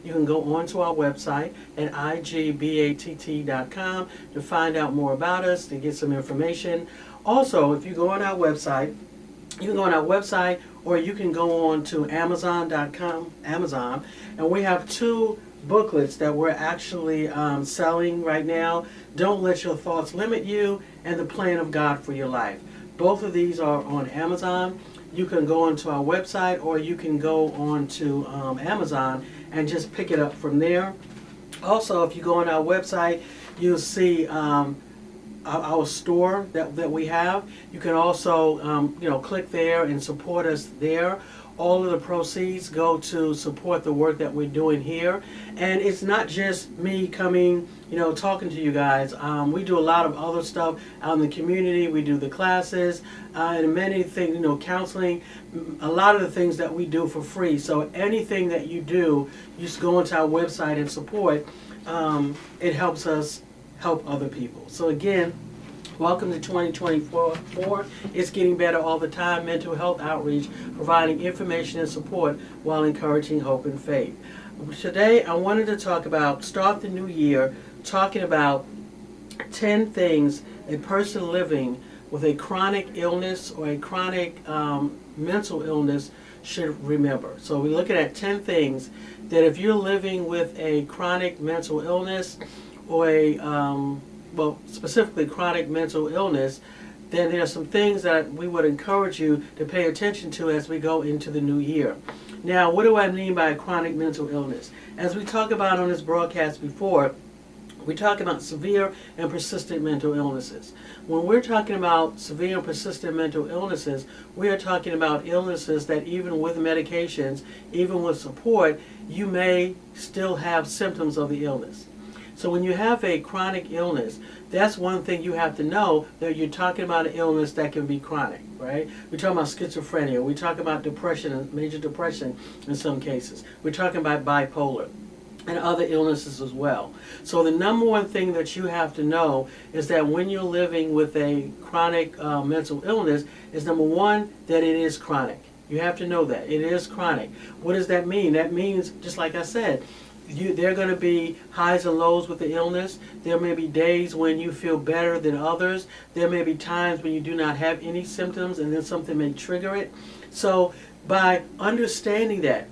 you can go onto our website at igbatt.com to find out more about us, to get some information. Also, if you go on our website, you can go on our website, or you can go on to Amazon.com, and we have 2 booklets that we're actually selling right now. Don't Let Your Thoughts Limit You and The Plan of God for Your Life. Both of these are on Amazon. You can go onto our website, or you can go on to Amazon and just pick it up from there. Also, if you go on our website, you'll see our store that we have. You can also click there and support us there. All of the proceeds go to support the work that we're doing here. And it's not just me coming, talking to you guys. We do a lot of other stuff out in the community. We do the classes and many things, counseling, a lot of the things that we do for free. So anything that you do, you just go onto our website and support. It helps us help other people. So again, welcome to 2024. It's getting better all the time. Mental health outreach, providing information and support while encouraging hope and faith. Today, I wanted to start the new year, talking about 10 things a person living with a chronic illness or a chronic mental illness should remember. So we're looking at 10 things that if you're living with a chronic mental illness or specifically chronic mental illness, then there are some things that we would encourage you to pay attention to as we go into the new year. Now, what do I mean by chronic mental illness? As we talked about on this broadcast before, we talk about severe and persistent mental illnesses. When we're talking about severe and persistent mental illnesses, we are talking about illnesses that even with medications, even with support, you may still have symptoms of the illness. So when you have a chronic illness, that's one thing you have to know, that you're talking about an illness that can be chronic, right? We're talking about schizophrenia. We talk about depression, major depression in some cases. We're talking about bipolar and other illnesses as well. So the number one thing that you have to know is that when you're living with a chronic mental illness is, number one, that it is chronic. You have to know that. It is chronic. What does that mean? That means, just like I said, there are going to be highs and lows with the illness. There may be days when you feel better than others. There may be times when you do not have any symptoms and then something may trigger it. So by understanding that,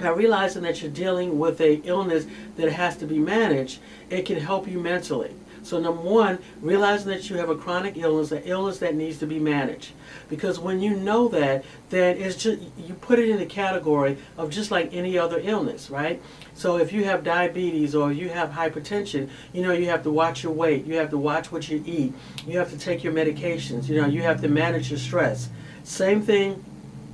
by realizing that you're dealing with an illness that has to be managed, it can help you mentally. So number one, realizing that you have a chronic illness, an illness that needs to be managed. Because when you know that, then it's just, you put it in the category of just like any other illness, right? So if you have diabetes or you have hypertension, you have to watch your weight, you have to watch what you eat, you have to take your medications, you have to manage your stress. Same thing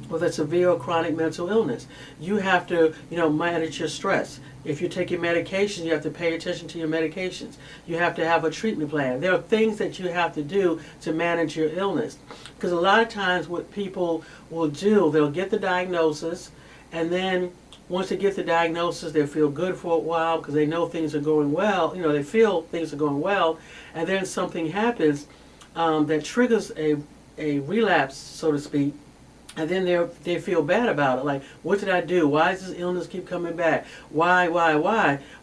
with a severe or chronic mental illness. You have to, manage your stress. If you're taking medications, you have to pay attention to your medications. You have to have a treatment plan. There are things that you have to do to manage your illness. Because a lot of times what people will do, they'll get the diagnosis, and then once they get the diagnosis, they feel good for a while because they know things are going well. They feel things are going well, and then something happens that triggers a relapse, so to speak. And then they feel bad about it. Like, what did I do? Why does this illness keep coming back? Why?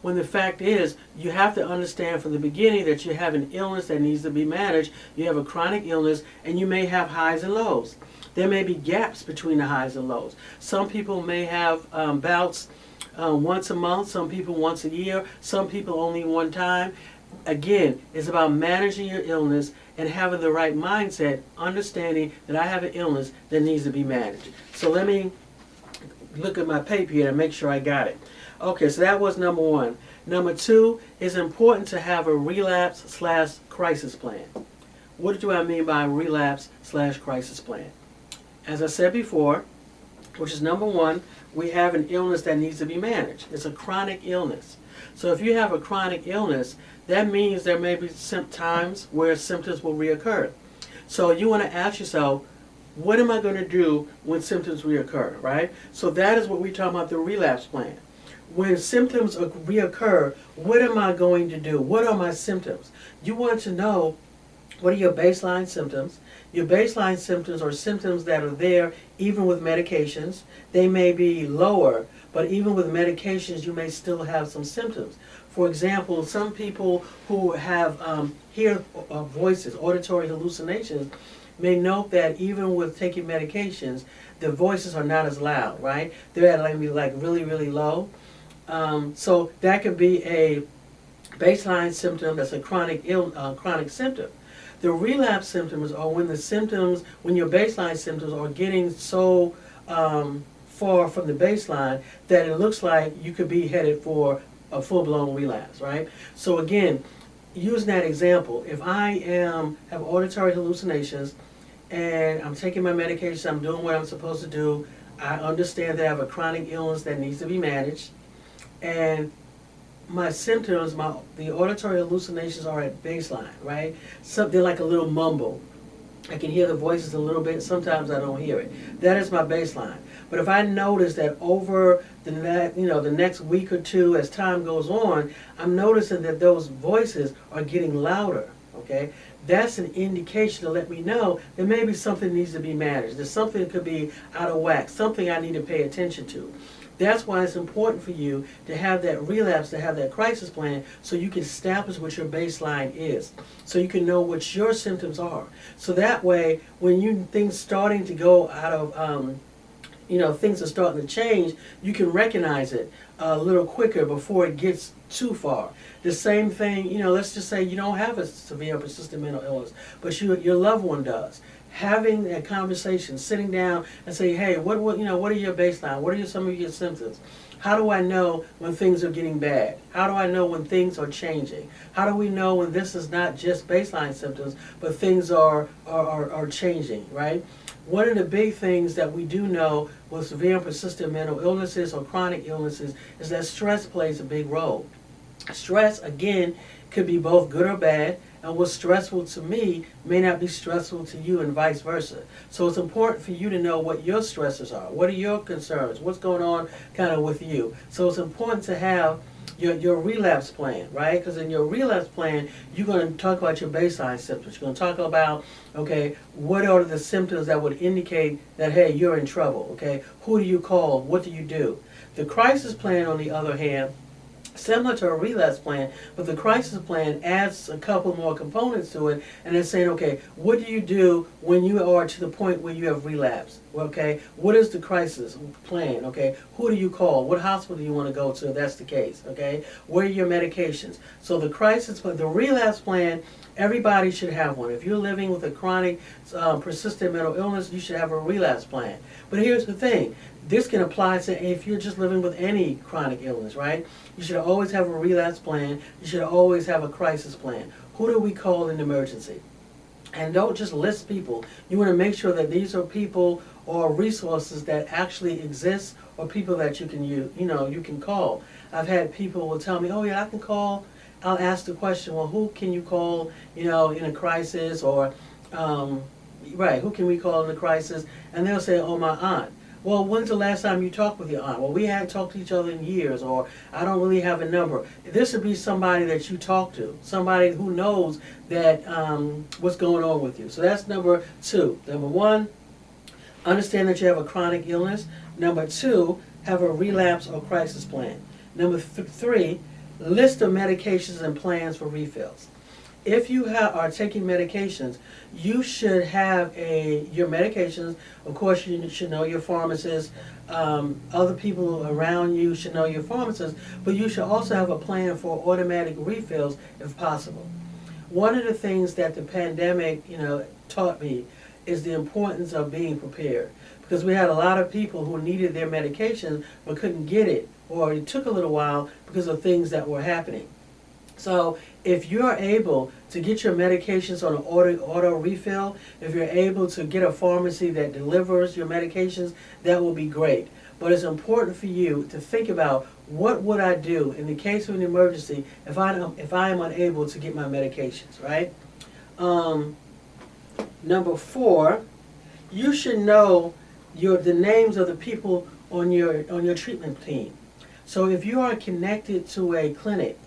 When the fact is, you have to understand from the beginning that you have an illness that needs to be managed. You have a chronic illness, and you may have highs and lows. There may be gaps between the highs and lows. Some people may have bouts once a month. Some people once a year. Some people only one time. Again, it's about managing your illness and having the right mindset, understanding that I have an illness that needs to be managed. So let me look at my paper here and make sure I got it. Okay, so that was number one. Number two, it's important to have a relapse/crisis plan. What do I mean by relapse/crisis plan? As I said before, which is number one, we have an illness that needs to be managed. It's a chronic illness. So if you have a chronic illness, that means there may be times where symptoms will reoccur. So you want to ask yourself, what am I going to do when symptoms reoccur, right? So that is what we talk about, the relapse plan. When symptoms reoccur, what am I going to do? What are my symptoms? You want to know what are your baseline symptoms. Your baseline symptoms are symptoms that are there even with medications. They may be lower, But even with medications, you may still have some symptoms. For example, some people who have hear voices, auditory hallucinations, may note that even with taking medications, the voices are not as loud, right? They're at like really, really low. So that could be a baseline symptom that's a chronic symptom. The relapse symptoms are when your baseline symptoms are getting so far from the baseline that it looks like you could be headed for a full-blown relapse, right? So again, using that example, if I have auditory hallucinations and I'm taking my medication, I'm doing what I'm supposed to do, I understand that I have a chronic illness that needs to be managed, and my symptoms, the auditory hallucinations are at baseline, right? Something like a little mumble. I can hear the voices a little bit, sometimes I don't hear it. That is my baseline. But if I notice that over the next week or two, as time goes on, I'm noticing that those voices are getting louder, okay? That's an indication to let me know that maybe something needs to be managed, that something could be out of whack, something I need to pay attention to. That's why it's important for you to have that relapse, to have that crisis plan, so you can establish what your baseline is, so you can know what your symptoms are. So that way, when things starting to go out of, things are starting to change, you can recognize it a little quicker before it gets too far. The same thing, let's just say you don't have a severe persistent mental illness, but your loved one does. Having a conversation, sitting down and say, hey, what are your baseline? What are some of your symptoms? How do I know when things are getting bad? How do I know when things are changing? How do we know when this is not just baseline symptoms, but things are changing, right? One of the big things that we do know with severe and persistent mental illnesses or chronic illnesses is that stress plays a big role. Stress, again, could be both good or bad, and what's stressful to me may not be stressful to you and vice versa. So it's important for you to know what your stresses are. What are your concerns? What's going on kind of with you? So it's important to have your relapse plan, right? Because in your relapse plan, you're going to talk about your baseline symptoms. You're going to talk about, okay, what are the symptoms that would indicate that, hey, you're in trouble, okay? Who do you call? What do you do? The crisis plan, on the other hand, similar to a relapse plan, but the crisis plan adds a couple more components to it, and it's saying, okay, what do you do when you are to the point where you have relapsed? Okay, what is the crisis plan? Okay, who do you call? What hospital do you want to go to if that's the case? Okay, where are your medications? So the crisis plan, the relapse plan, everybody should have one. If you're living with a chronic, persistent mental illness, you should have a relapse plan. But here's the thing. This can apply to if you're just living with any chronic illness, right? You should always have a relapse plan. You should always have a crisis plan. Who do we call in emergency? And don't just list people. You want to make sure that these are people or resources that actually exist, or people that you can call. I've had people who will tell me, oh yeah, I can call. I'll ask the question, well, who can you call, in a crisis, or, who can we call in a crisis? And they'll say, oh, my aunt. Well, when's the last time you talked with your aunt? Well, we hadn't talked to each other in years, or I don't really have a number. This would be somebody that you talk to, somebody who knows that what's going on with you. So that's number two. Number one, understand that you have a chronic illness. Number two, have a relapse or crisis plan. Number three, list of medications and plans for refills. If you are taking medications, you should have your medications. Of course, you should know your pharmacist. Other people around you should know your pharmacist, but you should also have a plan for automatic refills if possible. One of the things that the pandemic, taught me is the importance of being prepared, because we had a lot of people who needed their medication but couldn't get it, or it took a little while because of things that were happening. So if you're able to get your medications on an auto refill, if you're able to get a pharmacy that delivers your medications, that will be great. But it's important for you to think about, what would I do in the case of an emergency if I am unable to get my medications, right? Number four, you should know the names of the people on your treatment team. So if you are connected to a clinic,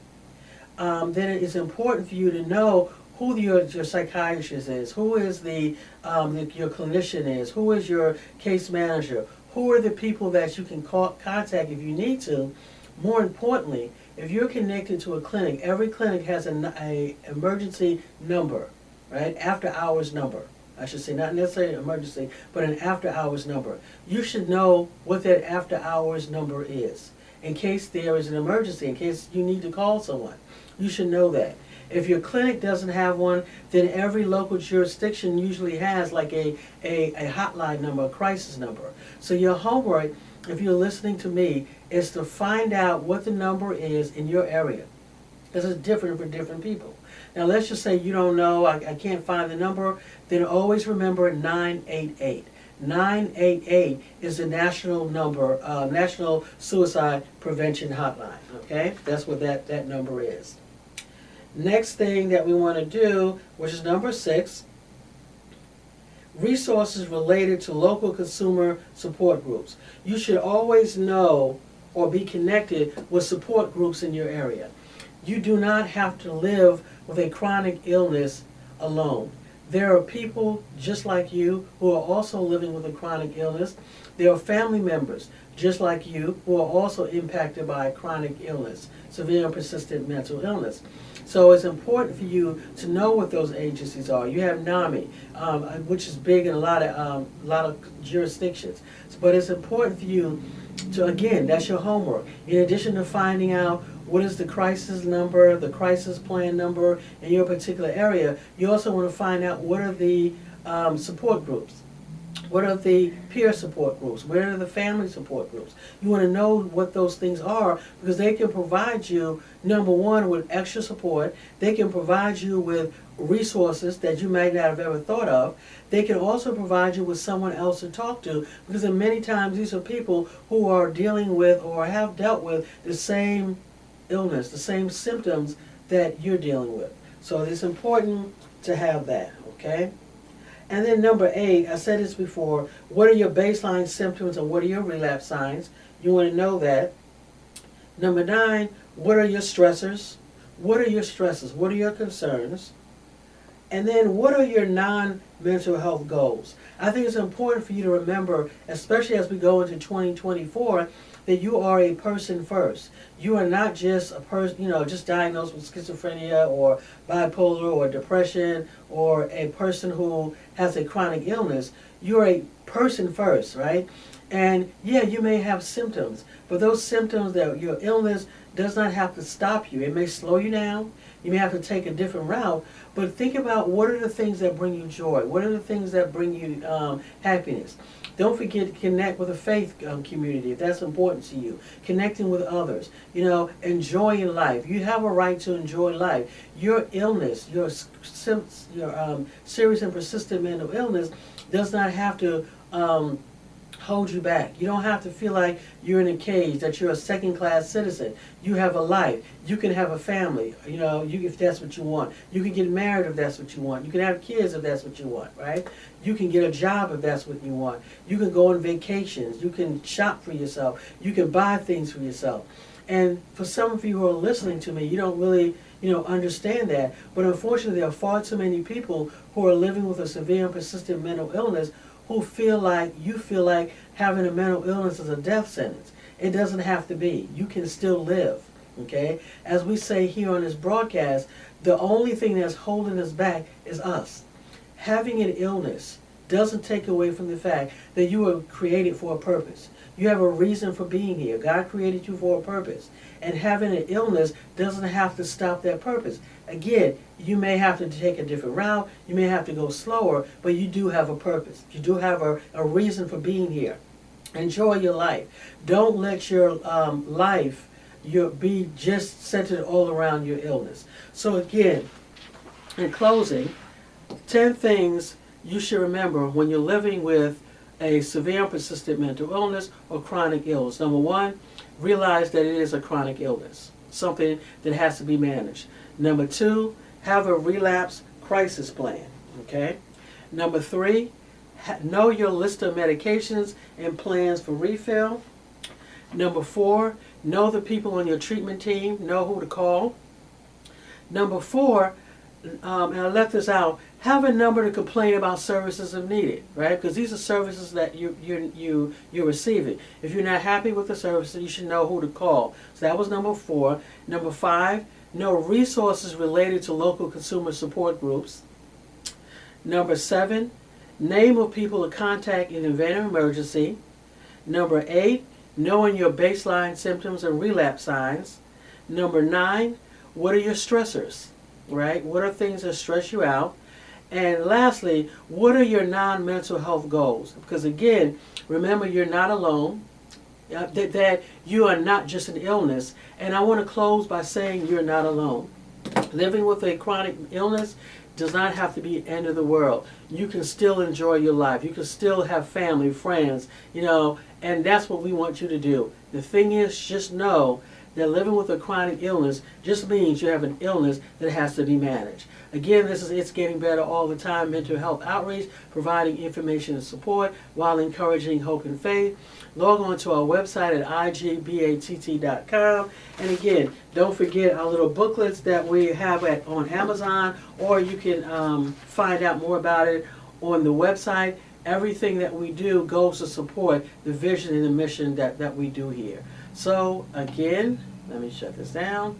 then it is important for you to know who your psychiatrist is, who is your clinician is, who is your case manager, Who are the people that you can contact if you need to? More importantly, if you're connected to a clinic, every clinic has a emergency number, right? After hours number. I should say, not necessarily an emergency, but an after hours number. You should know what that after hours number is in case there is an emergency, in case you need to call someone. You should know that. If your clinic doesn't have one, then every local jurisdiction usually has like a hotline number, a crisis number. So your homework, if you're listening to me, is to find out what the number is in your area. This is different for different people. Now let's just say you don't know, I can't find the number, then always remember 988. 988 is the national number, National Suicide Prevention Hotline, okay? That's what that number is. Next thing that we want to do, which is number 6, resources related to local consumer support groups. You should always know or be connected with support groups in your area. You do not have to live with a chronic illness alone. There are people just like you who are also living with a chronic illness. There are family members just like you who are also impacted by a chronic illness, severe and persistent mental illness. So it's important for you to know what those agencies are. You have NAMI, which is big in a lot of jurisdictions. But it's important for you to, again, that's your homework. In addition to finding out what is the crisis number, the crisis plan number in your particular area, you also want to find out what are the support groups. What are the peer support groups? Where are the family support groups? You want to know what those things are because they can provide you, number one, with extra support. They can provide you with resources that you might not have ever thought of. They can also provide you with someone else to talk to because many times these are people who are dealing with or have dealt with the same illness, the same symptoms that you're dealing with. So it's important to have that, okay? And then number 8, I said this before, what are your baseline symptoms and what are your relapse signs? You want to know that. Number 9, what are your stressors? What are your stresses? What are your concerns? And then what are your non-mental health goals? I think it's important for you to remember, especially as we go into 2024, that you are a person first. You are not just a person, just diagnosed with schizophrenia or bipolar or depression or a person who has a chronic illness. You're a person first, right? And yeah, you may have symptoms, but those symptoms, that your illness does not have to stop you. It may slow you down. You may have to take a different route, but think about what are the things that bring you joy? What are the things that bring you happiness? Don't forget to connect with a faith community if that's important to you. Connecting with others, enjoying life. You have a right to enjoy life. Your illness, your serious and persistent mental illness does not have to hold you back. You don't have to feel like you're in a cage, that you're a second-class citizen. You have a life. You can have a family, if that's what you want. You can get married if that's what you want. You can have kids if that's what you want, right? You can get a job if that's what you want. You can go on vacations. You can shop for yourself. You can buy things for yourself. And for some of you who are listening to me, you don't really understand that. But unfortunately, there are far too many people who are living with a severe and persistent mental illness who feel like having a mental illness is a death sentence. It doesn't have to be. You can still live, okay? As we say here on this broadcast, the only thing that's holding us back is us. Having an illness doesn't take away from the fact that you were created for a purpose. You have a reason for being here. God created you for a purpose. And having an illness doesn't have to stop that purpose. Again, you may have to take a different route. You may have to go slower, but you do have a purpose. You do have a reason for being here. Enjoy your life. Don't let your life be just centered all around your illness. So again, in closing, 10 things you should remember when you're living with a severe and persistent mental illness or chronic illness. Number 1, realize that it is a chronic illness, something that has to be managed. Number 2, have a relapse crisis plan, okay? Number 3, know your list of medications and plans for refill. Number 4, know the people on your treatment team, know who to call. Number 4, and I left this out, have a number to complain about services if needed, right? Because these are services that you're receiving. If you're not happy with the services, you should know who to call. So that was number 4. Number 5, know resources related to local consumer support groups. Number 7, name of people to contact in the event of emergency. Number 8, knowing your baseline symptoms and relapse signs. Number 9, what are your stressors, right? What are things that stress you out? And lastly, what are your non-mental health goals? Because again, remember, you're not alone, that you are not just an illness. And I want to close by saying you're not alone. Living with a chronic illness does not have to be the end of the world. You can still enjoy your life. You can still have family, friends, and that's what we want you to do. The thing is, just know that living with a chronic illness just means you have an illness that has to be managed. Again, this is It's Getting Better All the Time mental health outreach, providing information and support while encouraging hope and faith. Log on to our website at igbatt.com. And again, don't forget our little booklets that we have on Amazon, or you can find out more about it on the website. Everything that we do goes to support the vision and the mission that we do here. So again, let me shut this down.